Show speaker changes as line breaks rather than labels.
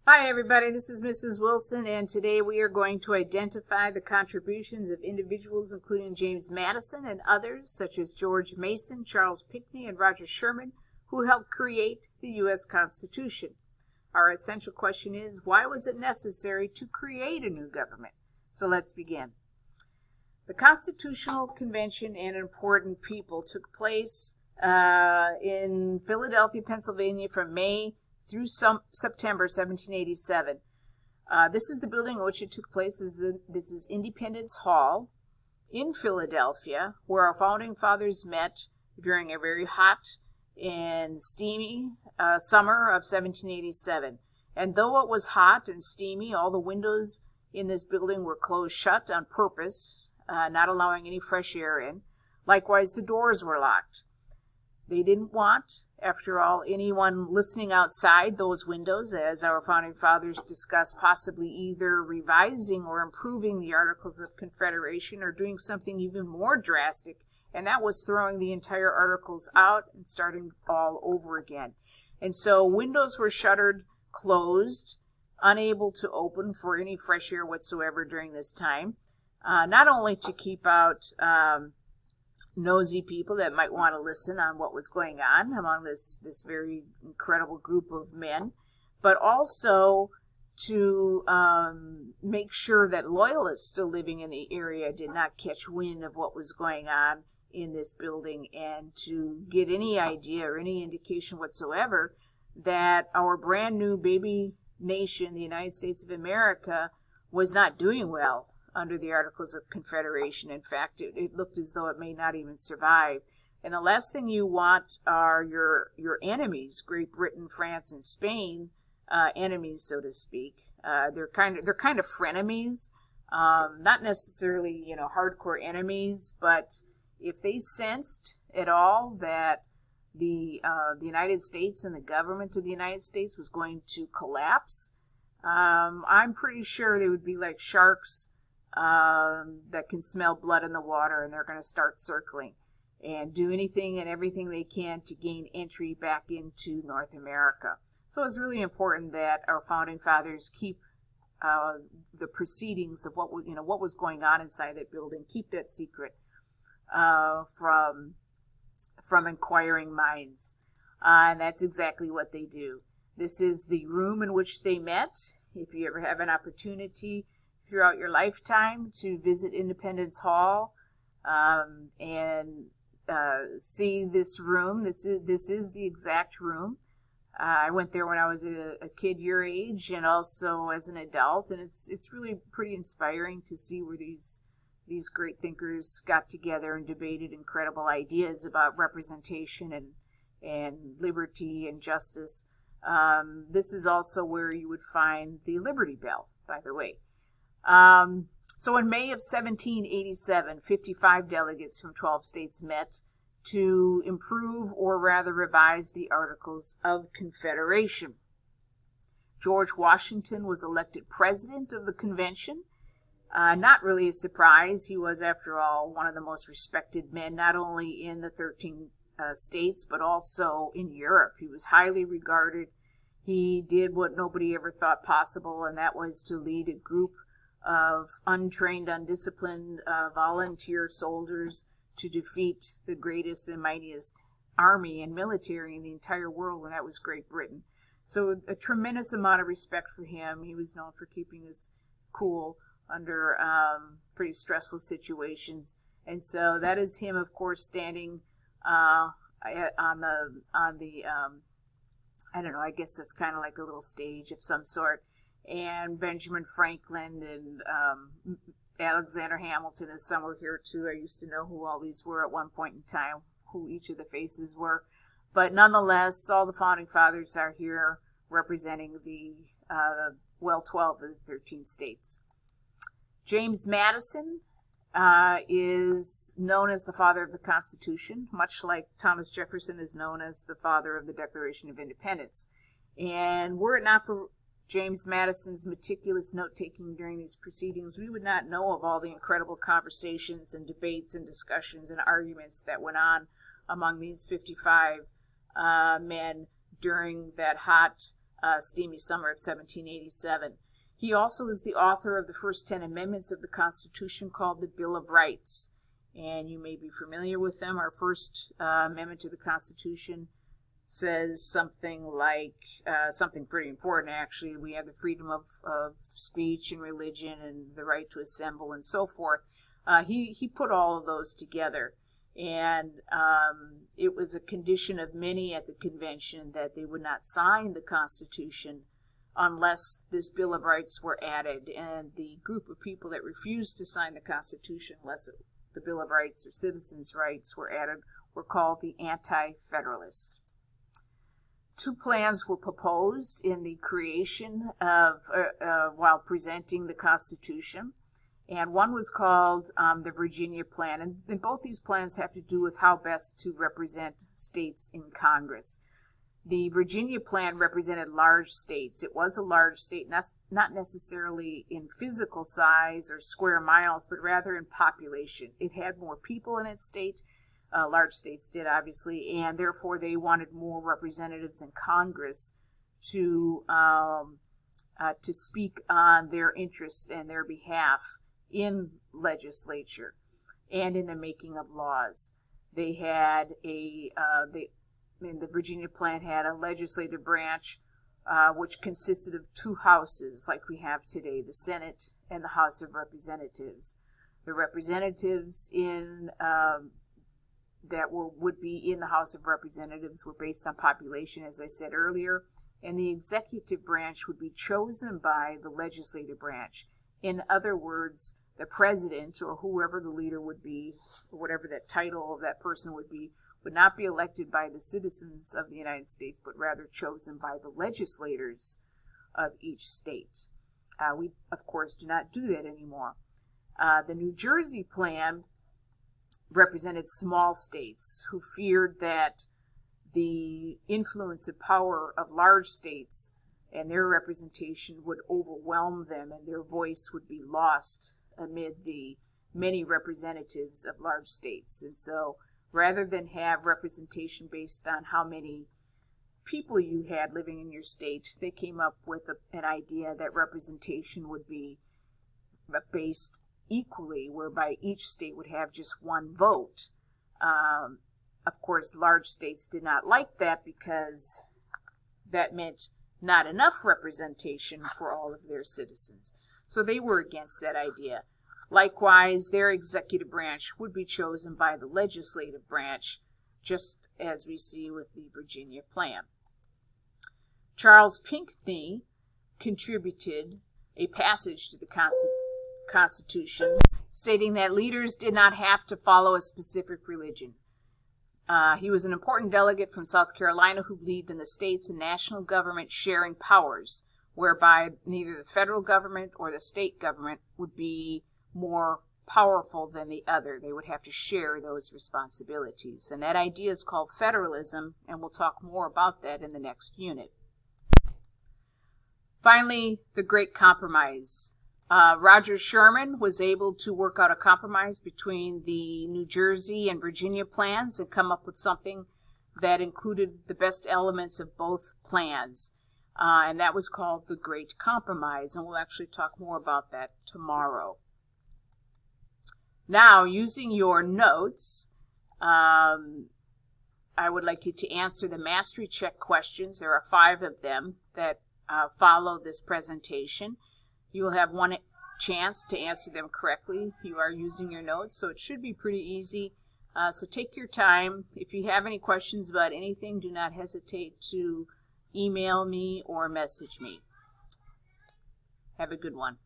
Hi everybody, this is Mrs. Wilson, and today we are going to identify the contributions of individuals including James Madison and others such as George Mason, Charles Pinkney, and Roger Sherman, who helped create the U.S. Constitution. Our essential question is, why was it necessary to create a new government? So let's begin. The Constitutional Convention and important people took place in Philadelphia, Pennsylvania from May through September 1787. This is the building in which it took place. This is Independence Hall in Philadelphia, where our founding fathers met during a very hot and steamy summer of 1787. And though it was hot and steamy, all the windows in this building were closed shut on purpose, not allowing any fresh air in. Likewise, the doors were locked. They didn't want, after all, anyone listening outside those windows, as our founding fathers discussed possibly either revising or improving the Articles of Confederation or doing something even more drastic, and that was throwing the entire Articles out and starting all over again. And so windows were shuttered, closed, unable to open for any fresh air whatsoever during this time, not only to keep out nosy people that might want to listen on what was going on among this very incredible group of men, but also to make sure that loyalists still living in the area did not catch wind of what was going on in this building, and to get any idea or any indication whatsoever that our brand new baby nation, the United States of America, was not doing well under the Articles of Confederation. In fact, it looked as though it may not even survive. And the last thing you want are your enemies, Great Britain, France, and Spain, enemies, so to speak. They're kind of frenemies, not necessarily hardcore enemies, but if they sensed at all that the United States and the government of the United States was going to collapse, I'm pretty sure they would be like sharks that can smell blood in the water, and they're going to start circling and do anything and everything they can to gain entry back into North America. So it's really important that our founding fathers keep the proceedings of what was going on inside that building, keep that secret from inquiring minds, and that's exactly what they do. This is the room in which they met. If you ever have an opportunity throughout your lifetime to visit Independence Hall and see this room. This is the exact room. I went there when I was a kid your age, and also as an adult, and it's really pretty inspiring to see where these great thinkers got together and debated incredible ideas about representation and liberty and justice. This is also where you would find the Liberty Bell, by the way. So in May of 1787, 55 delegates from 12 states met to improve or rather revise the Articles of Confederation. George Washington was elected president of the convention. Not really a surprise. He was, after all, one of the most respected men, not only in the 13 states, but also in Europe. He was highly regarded. He did what nobody ever thought possible, and that was to lead a group of untrained, undisciplined volunteer soldiers to defeat the greatest and mightiest army and military in the entire world, and that was Great Britain. So a tremendous amount of respect for him. He was known for keeping his cool under pretty stressful situations, and so that is him, of course, standing on the I don't know, I guess that's kind of like a little stage of some sort. And Benjamin Franklin and Alexander Hamilton is somewhere here too. I used to know who all these were at one point in time, who each of the faces were. But nonetheless, all the founding fathers are here representing the 12 of the 13 states. James Madison is known as the father of the Constitution, much like Thomas Jefferson is known as the father of the Declaration of Independence. And were it not for James Madison's meticulous note-taking during these proceedings, we would not know of all the incredible conversations and debates and discussions and arguments that went on among these 55 men during that hot steamy summer of 1787. He also is the author of the first 10 amendments of the Constitution called the Bill of Rights. And you may be familiar with them. Our first amendment to the Constitution says something like, something pretty important actually. We have the freedom of speech and religion and the right to assemble and so forth. He put all of those together. And it was a condition of many at the convention that they would not sign the Constitution unless this Bill of Rights were added. And the group of people that refused to sign the Constitution unless the Bill of Rights or citizens' rights were added were called the Anti-Federalists. 2 plans were proposed in the creation of, while presenting the Constitution. And one was called the Virginia Plan. And both these plans have to do with how best to represent states in Congress. The Virginia Plan represented large states. It was a large state, not necessarily in physical size or square miles, but rather in population. It had more people in its state. Large states did, obviously, and therefore they wanted more representatives in Congress to speak on their interests and their behalf in legislature and in the making of laws. They had the Virginia Plan had a legislative branch which consisted of 2 houses like we have today, the Senate and the House of Representatives. The representatives that would be in the House of Representatives were based on population, as I said earlier, and the executive branch would be chosen by the legislative branch. In other words, the president or whoever the leader would be, or whatever that title of that person would be, would not be elected by the citizens of the United States, but rather chosen by the legislators of each state. We, of course, do not do that anymore. The New Jersey Plan represented small states who feared that the influence and power of large states and their representation would overwhelm them and their voice would be lost amid the many representatives of large states. And so rather than have representation based on how many people you had living in your state, they came up with an idea that representation would be based equally, whereby each state would have just 1 vote. Of course, large states did not like that because that meant not enough representation for all of their citizens. So they were against that idea. Likewise, their executive branch would be chosen by the legislative branch, just as we see with the Virginia Plan. Charles Pinkney contributed a passage to the Constitution stating that leaders did not have to follow a specific religion. He was an important delegate from South Carolina who believed in the states and national government sharing powers, whereby neither the federal government or the state government would be more powerful than the other. They would have to share those responsibilities. And that idea is called federalism, and we'll talk more about that in the next unit. Finally, the Great Compromise. Roger Sherman was able to work out a compromise between the New Jersey and Virginia plans and come up with something that included the best elements of both plans. And that was called the Great Compromise, and we'll actually talk more about that tomorrow. Now, using your notes, I would like you to answer the mastery check questions. There are 5 of them that follow this presentation. You will have 1 chance to answer them correctly. You are using your notes, so it should be pretty easy. So take your time. If you have any questions about anything, do not hesitate to email me or message me. Have a good one.